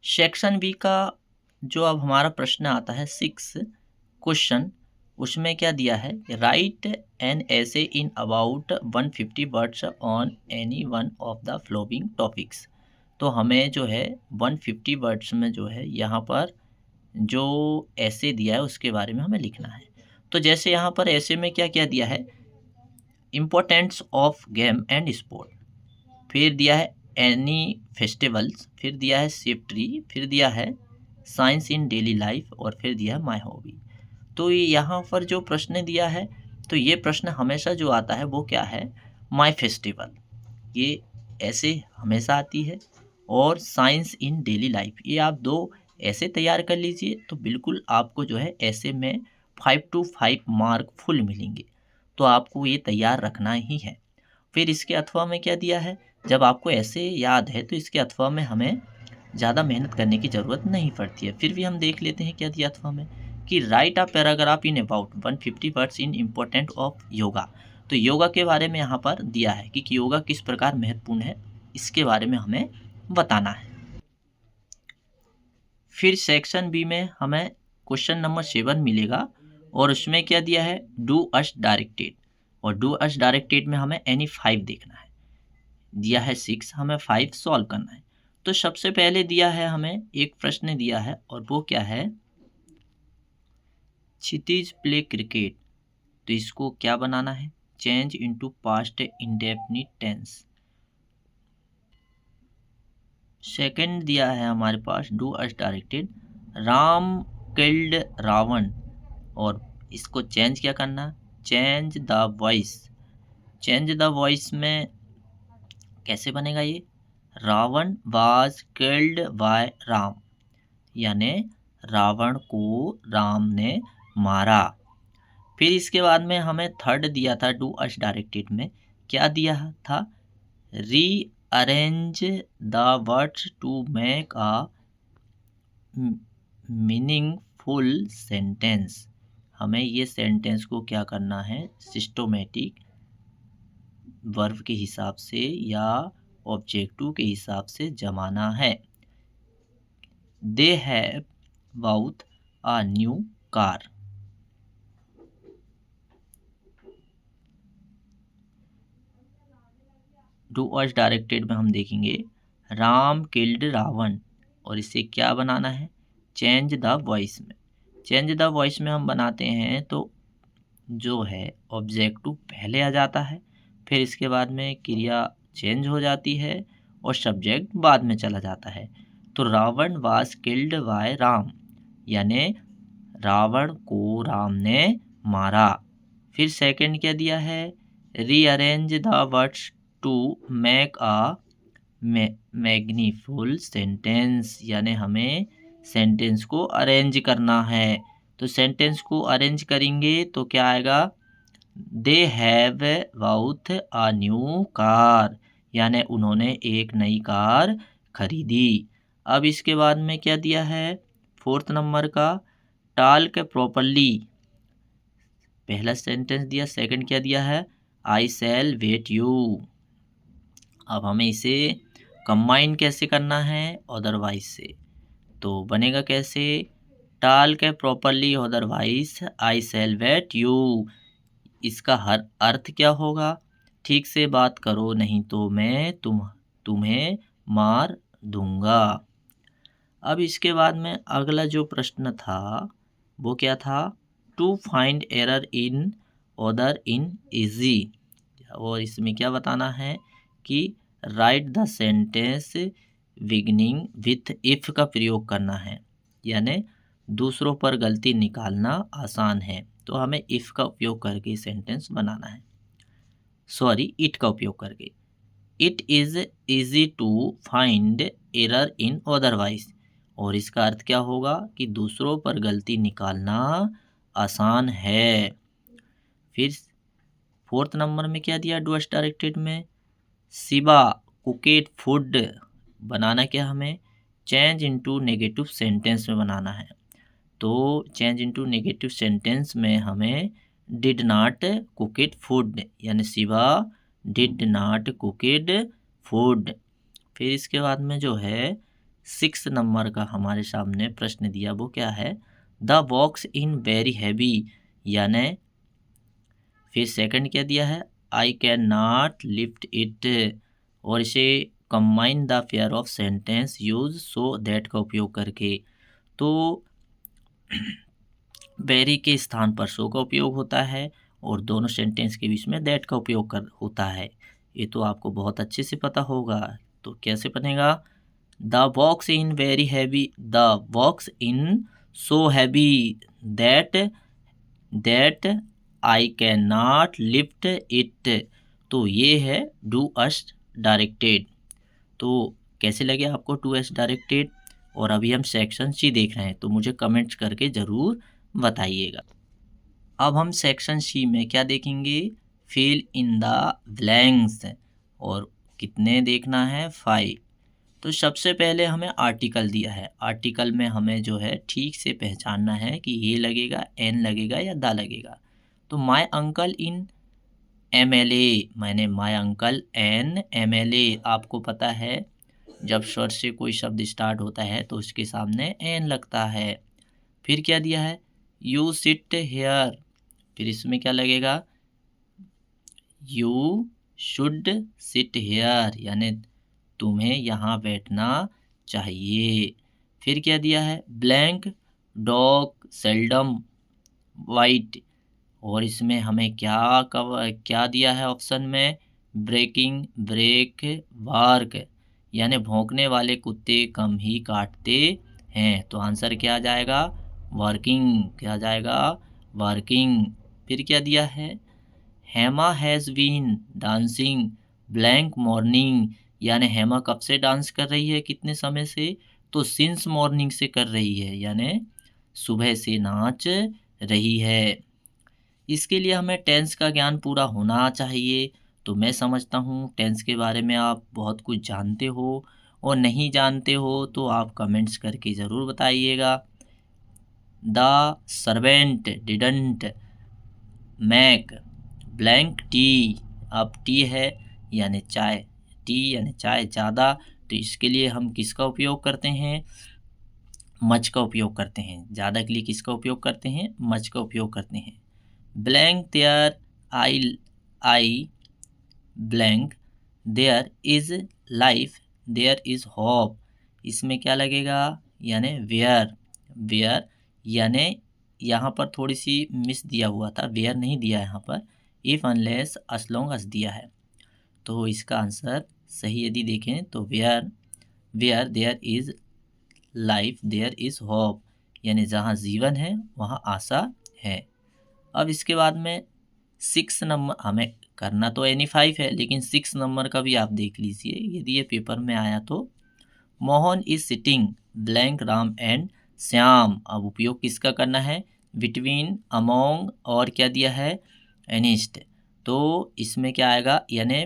Section B का जो अब हमारा प्रश्न आता है 6 क्वेश्चन, उसमें क्या दिया है, राइट एन ऐसे in about 150 words on any one of the flowing topics. तो हमें जो है 150 वर्ड्स में जो है यहाँ पर जो ऐसे दिया है उसके बारे में हमें लिखना है। तो जैसे यहाँ पर ऐसे में क्या क्या दिया है, importance of game and sport, फिर दिया है एनी फेस्टिवल्स, फिर दिया है सेफ्ट्री, फिर दिया है साइंस इन डेली लाइफ, और फिर दिया है माय हॉबी। तो ये यहाँ पर जो प्रश्न दिया है, तो ये प्रश्न हमेशा जो आता है वो क्या है, माय फेस्टिवल, ये ऐसे हमेशा आती है, और साइंस इन डेली लाइफ, ये आप दो ऐसे तैयार कर लीजिए तो बिल्कुल आपको जो है ऐसे में 5 to 5 मार्क फुल मिलेंगे। तो आपको ये तैयार रखना ही है। फिर इसके अथवा में क्या दिया है, जब आपको ऐसे याद है तो इसके अथवा में हमें ज़्यादा मेहनत करने की ज़रूरत नहीं पड़ती है। फिर भी हम देख लेते हैं क्या दिया अथवा में, कि right a paragraph in about 150 words in important of yoga. तो योगा के बारे में यहाँ पर दिया है कि योगा किस प्रकार महत्वपूर्ण है, इसके बारे में हमें बताना है। फिर सेक्शन बी में हमें क्वेश्चन नंबर 7 मिलेगा, और उसमें क्या दिया है, डू अस डायरेक्टेड, और डू अस डायरेक्टेड में हमें एनी 5 देखना है। दिया है 6, हमें 5 सॉल्व करना है। तो सबसे पहले दिया है हमें एक प्रश्न दिया है, और वो क्या है, क्षितिज प्ले क्रिकेट। तो इसको क्या बनाना है, change into past indefinite tense. Second दिया है हमारे पास, do as directed, Ram killed Ravan, और इसको चेंज क्या करना, change the voice. Change the voice में कैसे बनेगा ये, Ravan was killed by Ram, यानी रावण को राम ने मारा। फिर इसके बाद में हमें थर्ड दिया था डू अस डायरेक्टेड में, क्या दिया था, rearrange the words to make a meaningful sentence. हमें ये सेंटेंस को क्या करना है, सिस्टोमेटिक वर्ब के हिसाब से या ऑब्जेक्टिव के हिसाब से जमाना है। They have bought a new car. Do as directed में हम देखेंगे राम किल्ड रावण, और इसे क्या बनाना है, चेंज द वॉइस में। चेंज द वॉइस में हम बनाते हैं तो जो है ऑब्जेक्टिव पहले आ जाता है, फिर इसके बाद में क्रिया चेंज हो जाती है और सब्जेक्ट बाद में चला जाता है। तो Ravan was killed by Ram, यानी रावण को राम ने मारा। फिर सेकंड क्या दिया है, rearrange the words to make a meaningful sentence, यानी हमें सेंटेंस को अरेंज करना है। तो सेंटेंस को अरेंज करेंगे तो क्या आएगा, they have bought a new car, यानी उन्होंने एक नई कार खरीदी। अब इसके बाद में क्या दिया है, फोर्थ नंबर का, टाल्क प्रॉपर्ली, पहला सेंटेंस दिया, सेकंड क्या दिया है, आई शैल वेट यू। अब हमें इसे कंबाइन कैसे करना है, अदरवाइज से, तो बनेगा कैसे, talk properly otherwise I shall wait you. इसका हर अर्थ क्या होगा, ठीक से बात करो नहीं तो मैं तुम्हें मार दूंगा। अब इसके बाद में अगला जो प्रश्न था वो क्या था, to find error in other in easy, और इसमें क्या बताना है कि write the sentence beginning with if का प्रयोग करना है, यानी दूसरों पर गलती निकालना आसान है, तो हमें इफ का उपयोग करके सेंटेंस बनाना है, सॉरी इट का उपयोग करके। It is easy to find error in otherwise, और इसका अर्थ क्या होगा कि दूसरों पर गलती निकालना आसान है। फिर फोर्थ नंबर में क्या दिया डू अस डायरेक्टेड में, शिवा कुकेड फूड, बनाना क्या हमें, चेंज इनटू नेगेटिव सेंटेंस में बनाना है। तो चेंज इनटू नेगेटिव सेंटेंस में हमें डिड नॉट कुकेड फूड, यानी शिवा डिड नॉट कुकेड फूड। फिर इसके बाद में जो है 6 नंबर का हमारे सामने प्रश्न दिया, वो क्या है, the box in very heavy, यानी फिर सेकंड क्या दिया है, I can not lift it, और इसे combine the pair of sentence use so that का उपयोग करके। तो वेरी के स्थान पर सो का उपयोग होता है और दोनों सेंटेंस के बीच में दैट का उपयोग कर होता है। ये तो आपको बहुत अच्छे से पता होगा। तो कैसे बनेगा, the box in very heavy, the box in so heavy that that I can not lift it. तो ये है डू अस डायरेक्टेड। तो कैसे लगे आपको टू एस डायरेक्टेड। और अभी हम सेक्शन सी देख रहे हैं, तो मुझे कमेंट्स करके ज़रूर बताइएगा। अब हम सेक्शन सी में क्या देखेंगे, फिल इन द ब्लैंक्स, और कितने देखना है, 5। तो सबसे पहले हमें आर्टिकल दिया है, आर्टिकल में हमें जो है ठीक से पहचानना है कि ये लगेगा, एन लगेगा या द लगेगा। तो माय अंकल इन MLA, मैंने माय अंकल एन MLA, आपको पता है जब स्वर से कोई शब्द स्टार्ट होता है तो उसके सामने एन लगता है। फिर क्या दिया है, यू सिट हेयर, फिर इसमें क्या लगेगा, यू शुड सिट हेयर, यानी तुम्हें यहाँ बैठना चाहिए। फिर क्या दिया है, ब्लैंक डॉग सेल्डम वाइट, और इसमें हमें क्या दिया है ऑप्शन में, ब्रेकिंग ब्रेक बार्क, यानी भौंकने वाले कुत्ते कम ही काटते हैं। तो आंसर क्या आ जाएगा, वर्किंग, क्या आ जाएगा, वर्किंग। फिर क्या दिया है, Hema has been dancing blank morning, यानी हेमा कब से डांस कर रही है, कितने समय से, तो सिंस मॉर्निंग से कर रही है, यानी सुबह से नाच रही है। इसके लिए हमें टेंस का ज्ञान पूरा होना चाहिए। तो मैं समझता हूँ टेंस के बारे में आप बहुत कुछ जानते हो, और नहीं जानते हो तो आप कमेंट्स करके ज़रूर बताइएगा। The servant didn't make blank tea, अब टी है यानी चाय, टी यानी चाय ज़्यादा, तो इसके लिए हम किसका उपयोग करते हैं, मच का उपयोग करते हैं। ज़्यादा के लिए किसका उपयोग करते हैं, मच का उपयोग करते हैं। Blank there I blank there is life there is hope, इसमें क्या लगेगा, यानी वेयर, वेयर, यानी यहाँ पर थोड़ी सी मिस दिया हुआ था, वेयर नहीं दिया यहाँ पर, if unless as long as दिया है। तो इसका आंसर सही यदि देखें तो where, where there is life there is hope, यानी जहाँ जीवन है वहाँ आशा है। अब इसके बाद में 6 नंबर हमें करना तो एनी 5 है, लेकिन 6 नंबर का भी आप देख लीजिए, यदि ये पेपर में आया तो Mohan is sitting blank Ram and Shyam, अब उपयोग किसका करना है, बिटवीन अमोंग, और क्या दिया है, एनिस्ट। तो इसमें क्या आएगा, यानी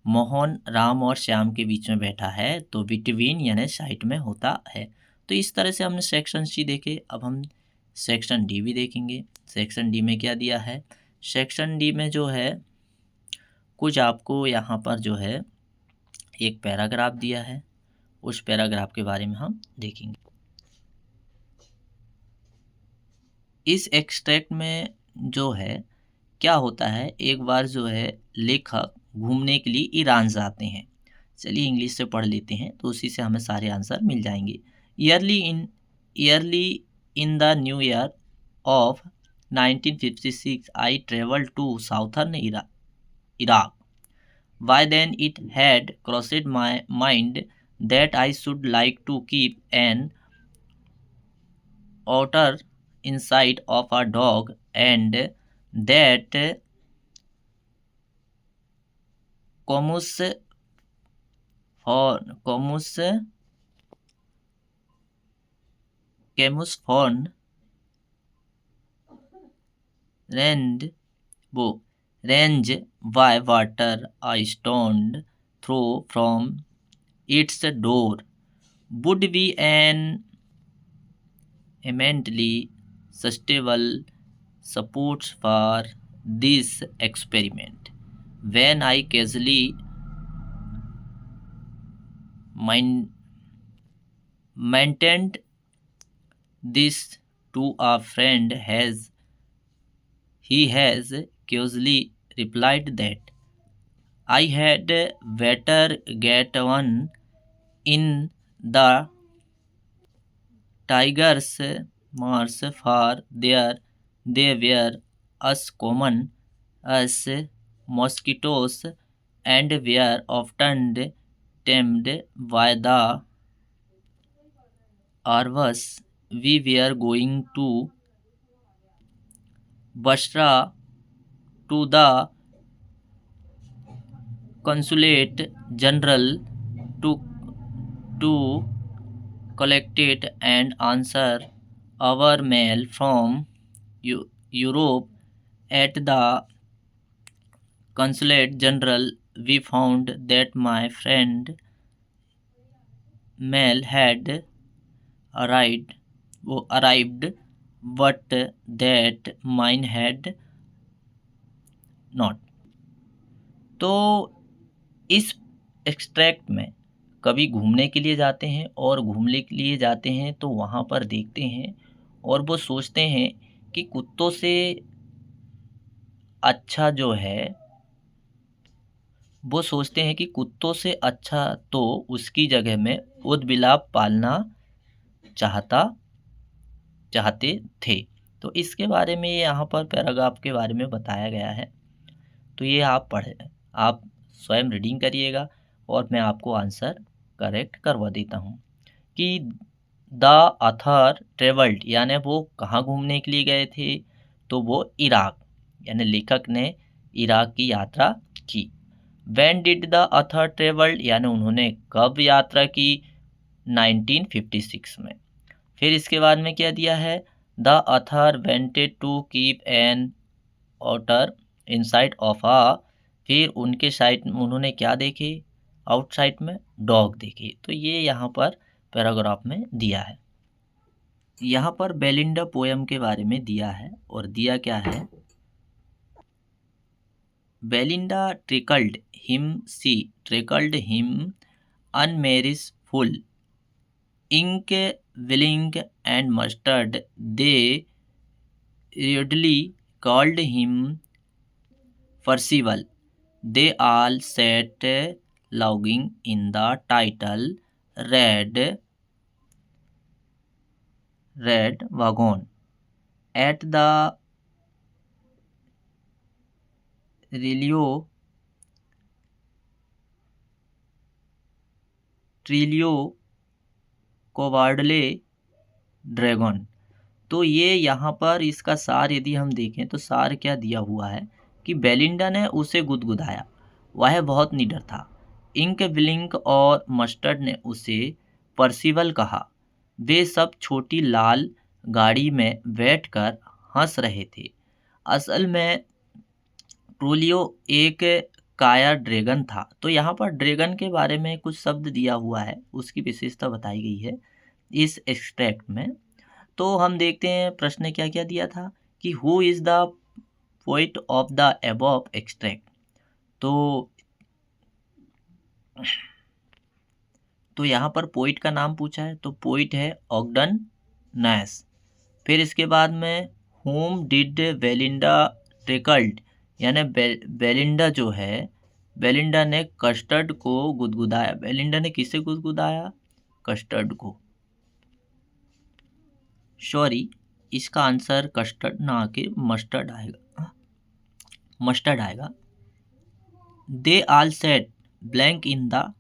मोहन राम और श्याम के बीच में बैठा है, तो बिटवीन यानी साइड में होता है। तो इस तरह से हमने सेक्शन सी देखे। अब हम सेक्शन डी भी देखेंगे। सेक्शन डी में क्या दिया है, सेक्शन डी में जो है कुछ आपको यहाँ पर जो है एक पैराग्राफ दिया है, उस पैराग्राफ के बारे में हम देखेंगे। इस एक्सट्रैक्ट में जो है क्या होता है, एक बार जो है लेखक घूमने के लिए ईरान जाते हैं। चलिए इंग्लिश से पढ़ लेते हैं तो उसी से हमें सारे आंसर मिल जाएंगे। Early in the new year of 1956 I travel to southern Iraq. By then it had crossed my mind that I should like to keep an outer inside of a dog, and that comes comes camus and range by water I stoned through from its door would be an immensely sustainable support for this experiment. When I casually mind mentioned this to a friend he has casually replied that I had better get one in the tigers marsh, for there they were as common as mosquitoes and were often tamed by the arvas. We were going to Basra to the consulate general to to collect it and answer our mail from Europe. At the consulate general, we found that my friend mail had arrived, but that mine had not. तो इस extract में कभी घूमने के लिए जाते हैं और घूमने के लिए जाते हैं तो वहाँ पर देखते हैं और वो सोचते हैं कि कुत्तों से अच्छा जो है, वो सोचते हैं कि कुत्तों से अच्छा तो उसकी जगह में ऊदबिलाव पालना चाहते थे। तो इसके बारे में यहाँ पर पैराग्राफ के बारे में बताया गया है। तो ये आप स्वयं रीडिंग करिएगा और मैं आपको आंसर करेक्ट करवा देता हूँ कि द ऑथर ट्रेवल्ड यानी वो कहाँ घूमने के लिए गए थे, तो वो इराक, यानी लेखक ने इराक की यात्रा की। When did the author travelled यानी उन्होंने कब यात्रा की, 1956 में। फिर इसके बाद में क्या दिया है, the author wanted to keep an otter inside of आ, फिर उनके साइड में उन्होंने क्या देखे, आउटसाइड में डॉग देखे। तो ये यहाँ पर पैराग्राफ में दिया है। यहाँ पर बेलिंडा पोयम के बारे में दिया है और दिया क्या है, Belinda tickled him unmerciful ink, willing and mustard. They rudely called him Percival. They all sat lounging in the title red wagon at the trulio cowardly dragon. तो ये यहाँ पर इसका सार यदि हम देखें तो सार क्या दिया हुआ है कि बेलिंडा ने उसे गुदगुदाया, वह बहुत निडर था। इंक, ब्लिंक और मस्टर्ड ने उसे परसिवल कहा। वे सब छोटी लाल गाड़ी में बैठकर हंस रहे थे। असल में ट्रूलियो एक काया ड्रैगन था। तो यहाँ पर ड्रैगन के बारे में कुछ शब्द दिया हुआ है, उसकी विशेषता बताई गई है इस एक्सट्रैक्ट में। तो हम देखते हैं प्रश्न ने क्या क्या दिया था कि who is the poet of the above extract. तो यहाँ पर पोइट का नाम पूछा है, तो पोइट है ऑगडन नैश। फिर इसके बाद में होम डिड बेलिंडा ट्रिकल्ड, यानी बेलिंडा जो है, बेलिंडा ने कस्टर्ड को गुदगुदाया। बेलिंडा ने किसे गुदगुदाया, कस्टर्ड को। सॉरी, इसका आंसर कस्टर्ड ना आके मस्टर्ड आएगा। They all set blank in the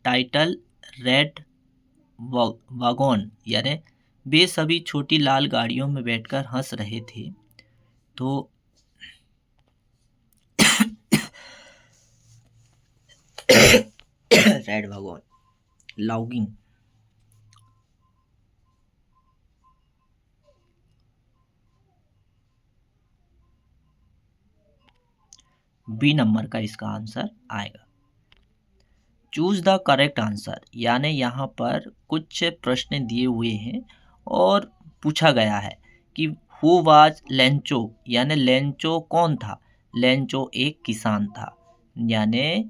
title red wagon, यानी वे सभी छोटी लाल गाड़ियों में बैठकर हंस रहे थे। तो red wagon logging. B number का इसका आंसर आएगा। चूज द करेक्ट आंसर, यानी यहाँ पर कुछ प्रश्न दिए हुए हैं और पूछा गया है कि हु वाज लेंचो, यानी लेंचो कौन था। लेंचो एक किसान था, यानी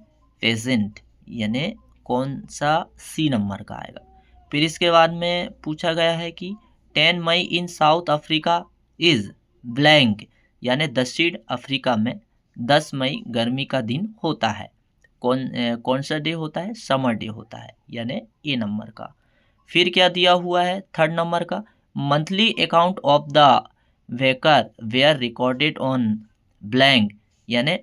पेजेंट, यानी कौन सा सी नंबर का आएगा। फिर इसके बाद में पूछा गया है कि 10 मई इन साउथ अफ्रीका इज ब्लैंक, यानी दक्षिण अफ्रीका में 10 मई गर्मी का दिन होता है। कौन सा डे होता है? समर डे होता है, यानी ए नंबर का। फिर क्या दिया हुआ है थर्ड नंबर का? Monthly account of the worker were recorded on blank, यानी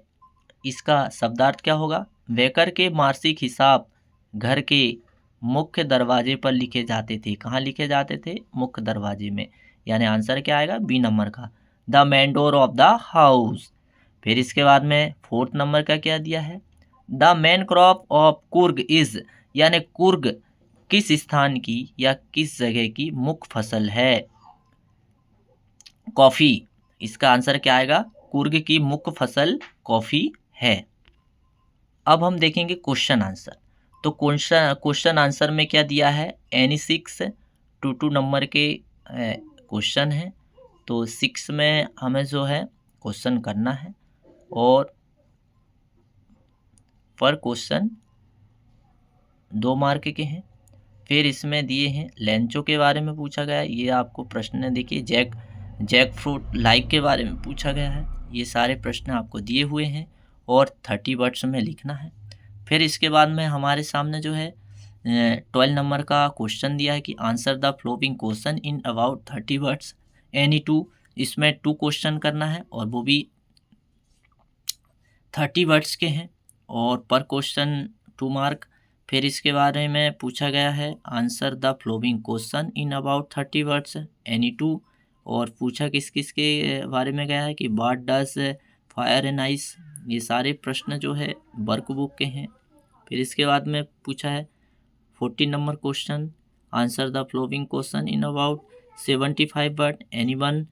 इसका शब्दार्थ क्या होगा? वेकर के मासिक हिसाब घर के मुख्य दरवाजे पर लिखे जाते थे। कहाँ लिखे जाते थे? मुख्य दरवाजे में, यानी आंसर क्या आएगा? बी नंबर का, the main door of the house. फिर इसके बाद में फोर्थ नंबर का क्या दिया है? The main crop of Coorg is, यानी कुर्ग किस स्थान की या किस जगह की मुख्य फसल है? कॉफी। इसका आंसर क्या आएगा? कुर्ग की मुख्य फसल कॉफी है। अब हम देखेंगे क्वेश्चन आंसर। तो क्वेश्चन आंसर में क्या दिया है? एनी 6 2 नंबर के क्वेश्चन है। तो 6 में हमें जो है क्वेश्चन करना है और पर क्वेश्चन 2 मार्क के हैं। फिर इसमें दिए हैं लेंचो के बारे में पूछा गया है। ये आपको प्रश्न देखिए, जैक फ्रूट लाइक के बारे में पूछा गया है। ये सारे प्रश्न आपको दिए हुए हैं और 30 वर्ड्स में लिखना है। फिर इसके बाद में हमारे सामने जो है 12 नंबर का क्वेश्चन दिया है कि answer the flowing question in about 30 words any 2। इसमें 2 क्वेश्चन करना है और वो भी 30 वर्ड्स के हैं और पर क्वेश्चन 2 मार्क। फिर इसके बारे में पूछा गया है answer the flowing question in about 30 words any 2, और पूछा किस किस के बारे में गया है कि what does fire and ice. ये सारे प्रश्न जो है वर्क बुक के हैं। फिर इसके बाद में पूछा है 14 number question, answer the flowing question in about 75 word anyone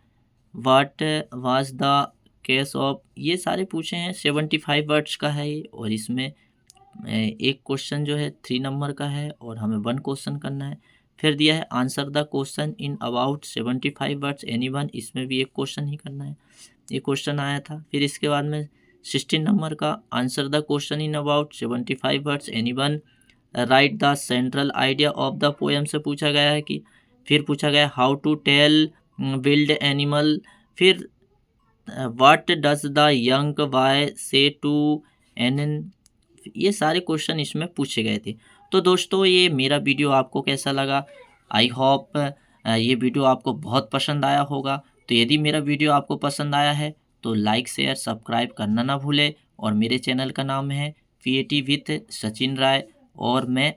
what was the case of. ये सारे पूछे हैं, 75 वर्ड्स का है ये, और इसमें एक क्वेश्चन जो है 3 नंबर का है और हमें 1 क्वेश्चन करना है। फिर दिया है answer the question in about 75 words anyone, इसमें भी एक क्वेश्चन ही करना है, ये क्वेश्चन आया था। फिर इसके बाद में 16 नंबर का answer the question in about 75 words anyone write the central idea of the poem से पूछा गया है कि। फिर पूछा गया how to tell wild animal. फिर what does the young boy say to Anne. ये सारे क्वेश्चन इसमें पूछे गए थे। तो दोस्तों ये मेरा वीडियो आपको कैसा लगा? आई होप ये वीडियो आपको बहुत पसंद आया होगा। तो यदि मेरा वीडियो आपको पसंद आया है तो लाइक शेयर सब्सक्राइब करना ना भूलें। और मेरे चैनल का नाम है पीएटी विथ सचिन राय, और मैं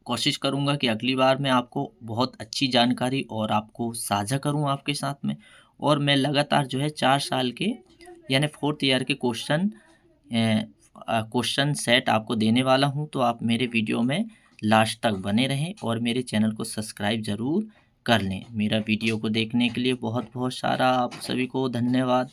कोशिश करूंगा कि अगली बार मैं आपको बहुत अच्छी जानकारी और आपको साझा करूं आपके साथ में। और मैं लगातार जो है 4 साल के यानी 4th ईयर के क्वेश्चन सेट आपको देने वाला हूं। तो आप मेरे वीडियो में लास्ट तक बने रहें और मेरे चैनल को सब्सक्राइब ज़रूर कर लें। मेरा वीडियो को देखने के लिए बहुत बहुत सारा आप सभी को धन्यवाद।